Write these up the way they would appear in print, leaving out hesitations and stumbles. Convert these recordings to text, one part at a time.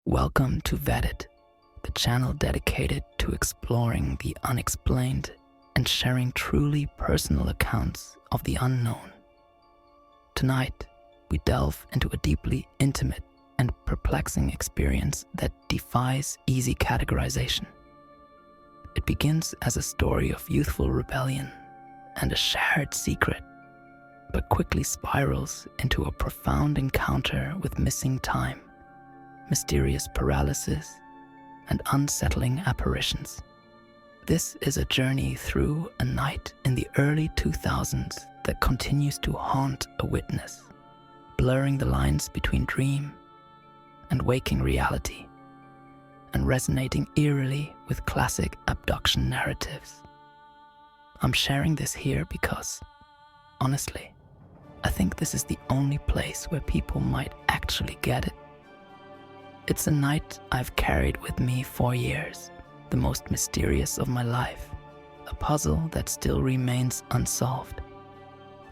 Welcome to Vetted, the channel dedicated to exploring the unexplained and sharing truly personal accounts of the unknown. Tonight, we delve into a deeply intimate and perplexing experience that defies easy categorization. It begins as a story of youthful rebellion and a shared secret, but quickly spirals into a profound encounter with missing time, mysterious paralysis, and unsettling apparitions. This is a journey through a night in the early 2000s that continues to haunt a witness, blurring the lines between dream and waking reality, and resonating eerily with classic abduction narratives. I'm sharing this here because, honestly, I think this is the only place where people might actually get it. It's a night I've carried with me for years, the most mysterious of my life, a puzzle that still remains unsolved.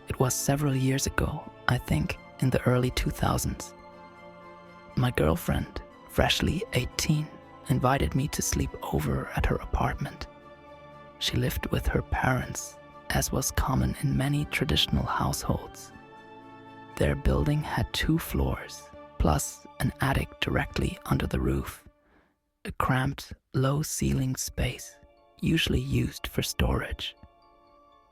It was several years ago, I think in the early 2000s. My girlfriend, freshly 18, invited me to sleep over at her apartment. She lived with her parents, as was common in many traditional households. Their building had 2 floors, plus an attic directly under the roof, a cramped, low-ceilinged space, usually used for storage.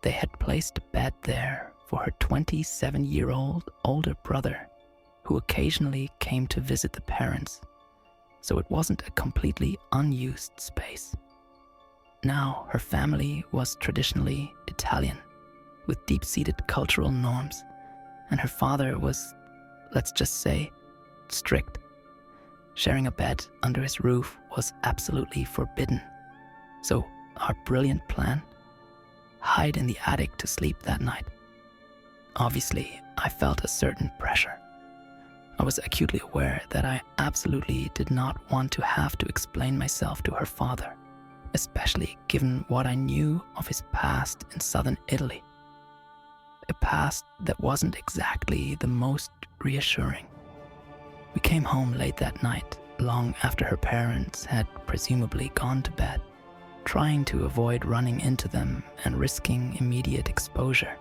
They had placed a bed there for her 27-year-old older brother, who occasionally came to visit the parents, so it wasn't a completely unused space. Now, her family was traditionally Italian, with deep-seated cultural norms, and her father was, let's just say, strict. Sharing a bed under his roof was absolutely forbidden. So our brilliant plan? Hide in the attic to sleep that night. Obviously, I felt a certain pressure. I was acutely aware that I absolutely did not want to have to explain myself to her father, especially given what I knew of his past in southern Italy. A past that wasn't exactly the most reassuring. We came home late that night, long after her parents had presumably gone to bed, trying to avoid running into them and risking immediate exposure.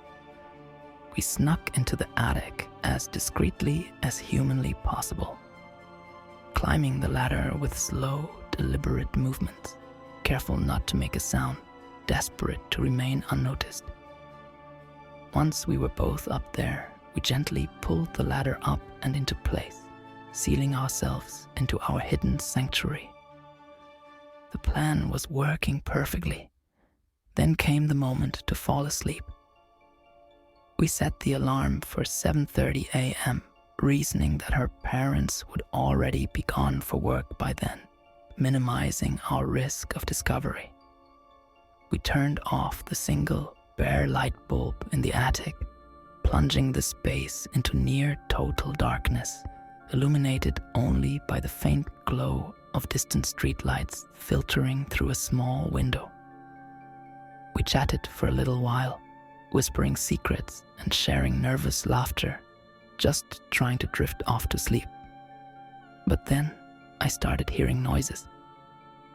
We snuck into the attic as discreetly as humanly possible, climbing the ladder with slow, deliberate movements, careful not to make a sound, desperate to remain unnoticed. Once we were both up there, we gently pulled the ladder up and into place, sealing ourselves into our hidden sanctuary. The plan was working perfectly. Then came the moment to fall asleep. We set the alarm for 7:30 a.m., reasoning that her parents would already be gone for work by then, minimizing our risk of discovery. We turned off the single, bare light bulb in the attic, plunging the space into near total darkness, illuminated only by the faint glow of distant streetlights filtering through a small window. We chatted for a little while, whispering secrets and sharing nervous laughter, just trying to drift off to sleep. But then I started hearing noises,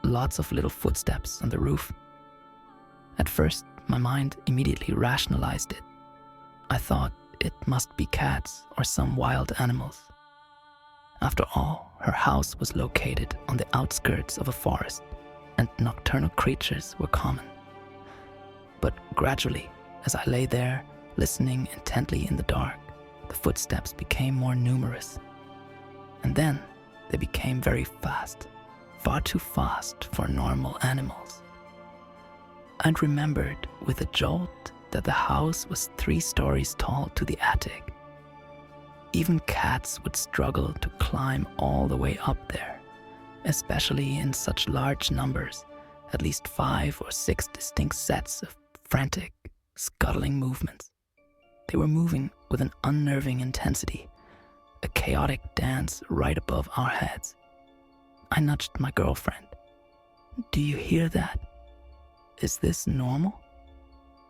lots of little footsteps on the roof. At first, my mind immediately rationalized it. I thought it must be cats or some wild animals. After all, her house was located on the outskirts of a forest, and nocturnal creatures were common. But gradually, as I lay there, listening intently in the dark, the footsteps became more numerous. And then they became very fast, far too fast for normal animals. I'd remembered with a jolt that the house was 3 stories tall to the attic. Even cats would struggle to climb all the way up there, especially in such large numbers, at least 5 or 6 distinct sets of frantic, scuttling movements. They were moving with an unnerving intensity, a chaotic dance right above our heads. I nudged my girlfriend. "Do you hear that? Is this normal?"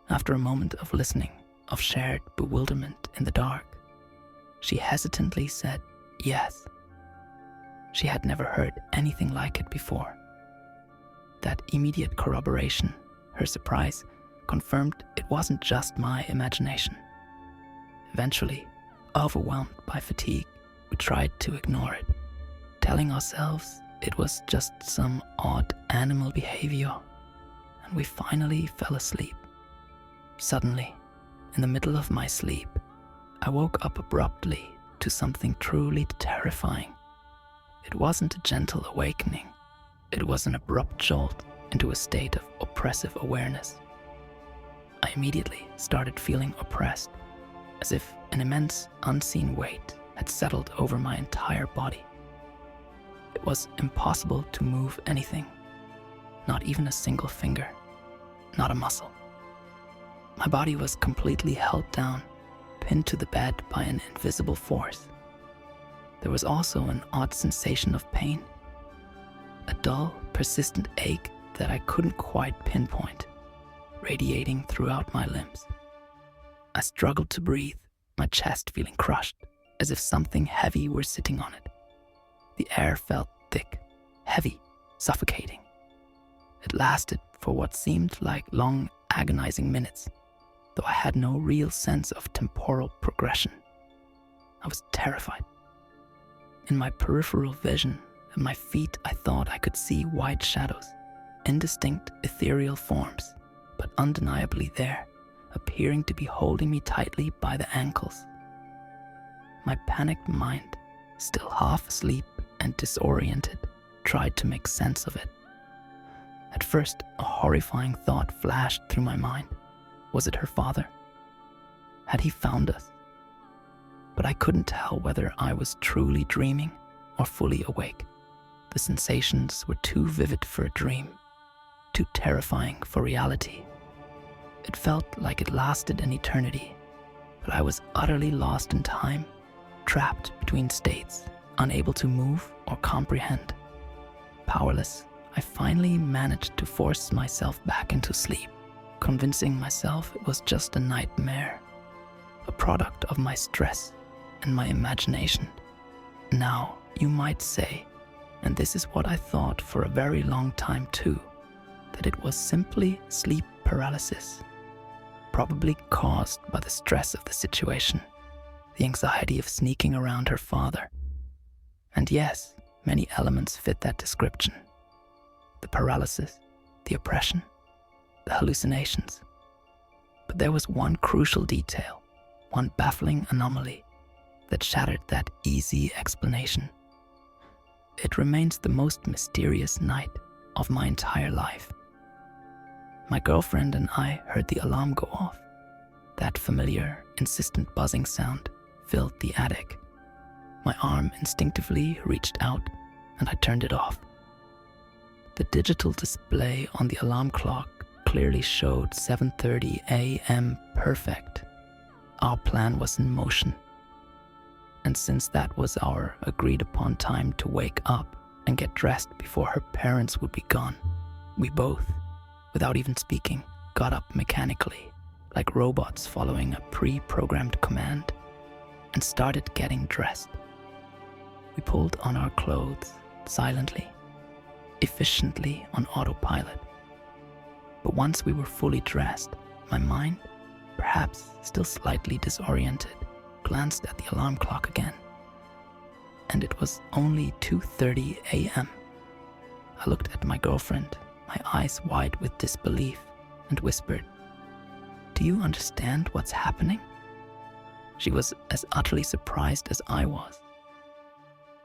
After a moment of listening, of shared bewilderment in the dark, she hesitantly said yes. She had never heard anything like it before. That immediate corroboration, her surprise, confirmed it wasn't just my imagination. Eventually, overwhelmed by fatigue, we tried to ignore it, telling ourselves it was just some odd animal behavior, and we finally fell asleep. Suddenly, in the middle of my sleep, I woke up abruptly to something truly terrifying. It wasn't a gentle awakening. It was an abrupt jolt into a state of oppressive awareness. I immediately started feeling oppressed, as if an immense, unseen weight had settled over my entire body. It was impossible to move anything, not even a single finger, not a muscle. My body was completely held down, pinned to the bed by an invisible force. There was also an odd sensation of pain, a dull, persistent ache that I couldn't quite pinpoint, radiating throughout my limbs. I struggled to breathe, my chest feeling crushed, as if something heavy were sitting on it. The air felt thick, heavy, suffocating. It lasted for what seemed like long, agonizing minutes, though I had no real sense of temporal progression. I was terrified. In my peripheral vision, at my feet, I thought I could see white shadows, indistinct, ethereal forms, but undeniably there, appearing to be holding me tightly by the ankles. My panicked mind, still half asleep and disoriented, tried to make sense of it. At first, a horrifying thought flashed through my mind. Was it her father? Had he found us? But I couldn't tell whether I was truly dreaming or fully awake. The sensations were too vivid for a dream, too terrifying for reality. It felt like it lasted an eternity, but I was utterly lost in time, trapped between states, unable to move or comprehend. Powerless, I finally managed to force myself back into sleep, convincing myself it was just a nightmare, a product of my stress and my imagination. Now, you might say, and this is what I thought for a very long time too, that it was simply sleep paralysis, probably caused by the stress of the situation, the anxiety of sneaking around her father. And yes, many elements fit that description. The paralysis, the oppression, the hallucinations. But there was one crucial detail, one baffling anomaly that shattered that easy explanation. It remains the most mysterious night of my entire life. My girlfriend and I heard the alarm go off. That familiar, insistent buzzing sound filled the attic. My arm instinctively reached out and I turned it off. The digital display on the alarm clock clearly showed 7:30 a.m. perfect. Our plan was in motion. And since that was our agreed upon time to wake up and get dressed before her parents would be gone, we both, without even speaking, got up mechanically, like robots following a pre-programmed command, and started getting dressed. We pulled on our clothes silently, efficiently on autopilot. But once we were fully dressed, my mind, perhaps still slightly disoriented, glanced at the alarm clock again. And it was only 2:30 a.m. I looked at my girlfriend, my eyes wide with disbelief, and whispered, "Do you understand what's happening?" She was as utterly surprised as I was.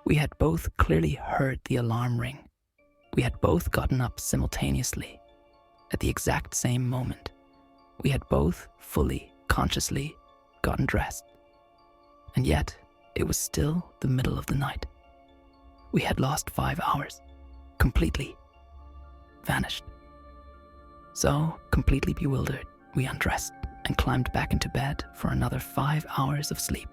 We had both clearly heard the alarm ring. We had both gotten up simultaneously, at the exact same moment. We had both fully, consciously gotten dressed. And yet, it was still the middle of the night. We had lost 5 hours, completely vanished. So, completely bewildered, we undressed and climbed back into bed for another 5 hours of sleep.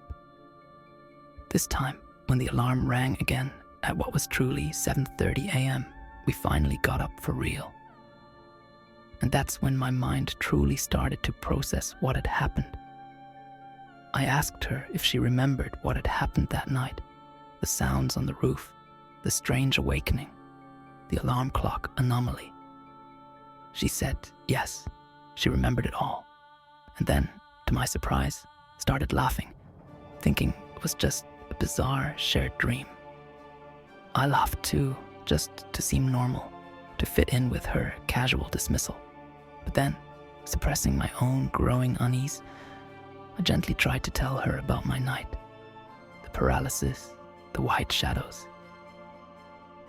This time, when the alarm rang again at what was truly 7:30 a.m., we finally got up for real. And that's when my mind truly started to process what had happened. I asked her if she remembered what had happened that night, the sounds on the roof, the strange awakening, the alarm clock anomaly. She said yes, she remembered it all, and then, to my surprise, started laughing, thinking it was just a bizarre shared dream. I laughed too, just to seem normal, to fit in with her casual dismissal. But then, suppressing my own growing unease, I gently tried to tell her about my night, the paralysis, the white shadows.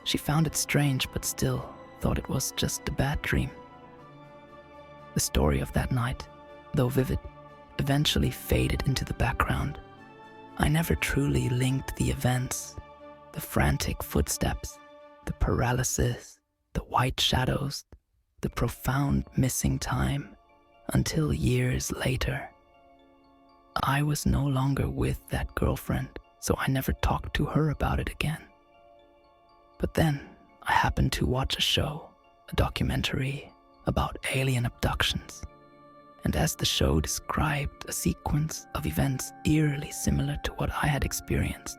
She found it strange, but still thought it was just a bad dream. The story of that night, though vivid, eventually faded into the background. I never truly linked the events, the frantic footsteps, the paralysis, the white shadows, the profound missing time, until years later. I was no longer with that girlfriend, so I never talked to her about it again. But then I happened to watch a show, a documentary about alien abductions. And as the show described a sequence of events eerily similar to what I had experienced,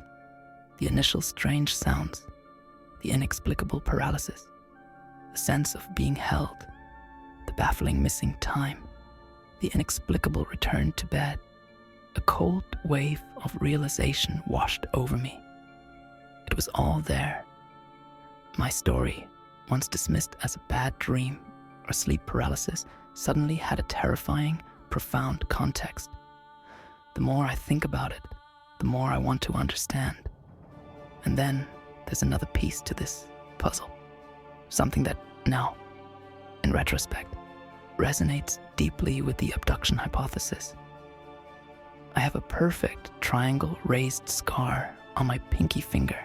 the initial strange sounds, the inexplicable paralysis, the sense of being held, the baffling missing time, the inexplicable return to bed, a cold wave of realization washed over me. It was all there. My story, once dismissed as a bad dream or sleep paralysis, suddenly had a terrifying, profound context. The more I think about it, the more I want to understand. And then there's another piece to this puzzle. Something that now, in retrospect, resonates deeply with the abduction hypothesis. I have a perfect triangle raised scar on my pinky finger.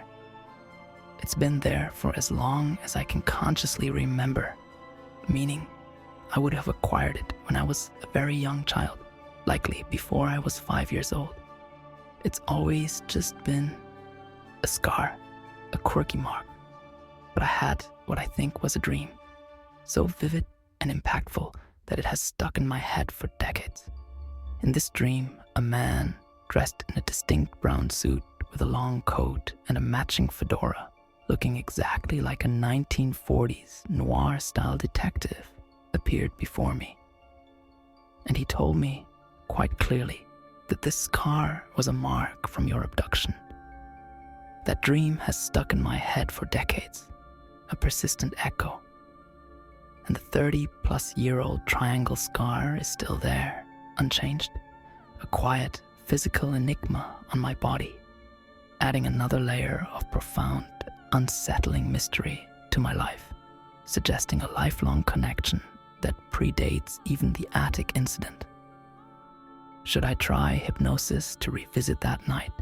It's been there for as long as I can consciously remember, meaning I would have acquired it when I was a very young child, likely before I was 5 years old. It's always just been a scar, a quirky mark. But I had what I think was a dream, so vivid and impactful that it has stuck in my head for decades. In this dream, a man dressed in a distinct brown suit with a long coat and a matching fedora, looking exactly like a 1940s noir-style detective, appeared before me. And he told me, quite clearly, that this scar was a mark from your abduction. That dream has stuck in my head for decades, a persistent echo. And the 30-plus-year-old triangle scar is still there, unchanged, a quiet, physical enigma on my body, adding another layer of profound, unsettling mystery to my life, suggesting a lifelong connection that predates even the attic incident. Should I try hypnosis to revisit that night,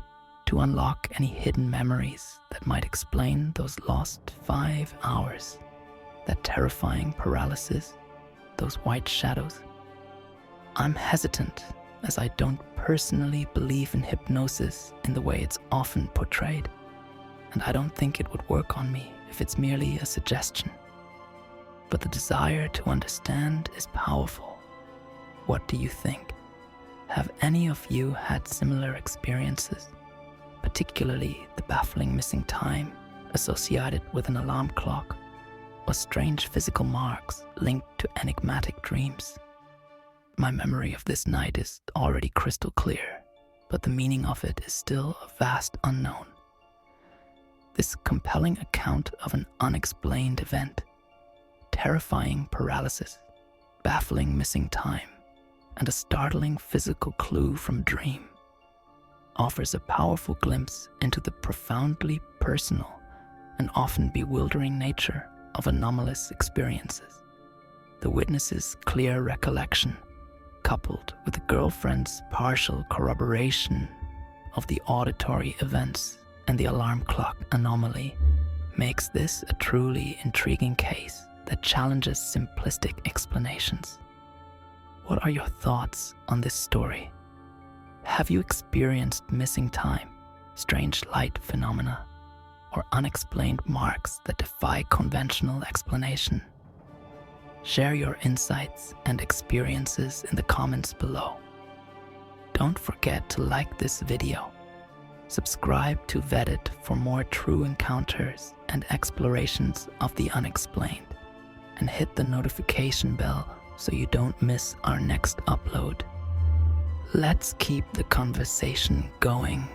to unlock any hidden memories that might explain those lost 5 hours, that terrifying paralysis, those white shadows? I'm hesitant, as I don't personally believe in hypnosis in the way it's often portrayed, and I don't think it would work on me if it's merely a suggestion. But the desire to understand is powerful. What do you think? Have any of you had similar experiences, particularly the baffling missing time associated with an alarm clock, or strange physical marks linked to enigmatic dreams? My memory of this night is already crystal clear, but the meaning of it is still a vast unknown. This compelling account of an unexplained event, terrifying paralysis, baffling missing time, and a startling physical clue from dream, offers a powerful glimpse into the profoundly personal and often bewildering nature of anomalous experiences. The witness's clear recollection, coupled with the girlfriend's partial corroboration of the auditory events and the alarm clock anomaly, makes this a truly intriguing case that challenges simplistic explanations. What are your thoughts on this story? Have you experienced missing time, strange light phenomena, or unexplained marks that defy conventional explanation? Share your insights and experiences in the comments below. Don't forget to like this video. Subscribe to Vetted for more true encounters and explorations of the unexplained, and hit the notification bell so you don't miss our next upload. Let's keep the conversation going.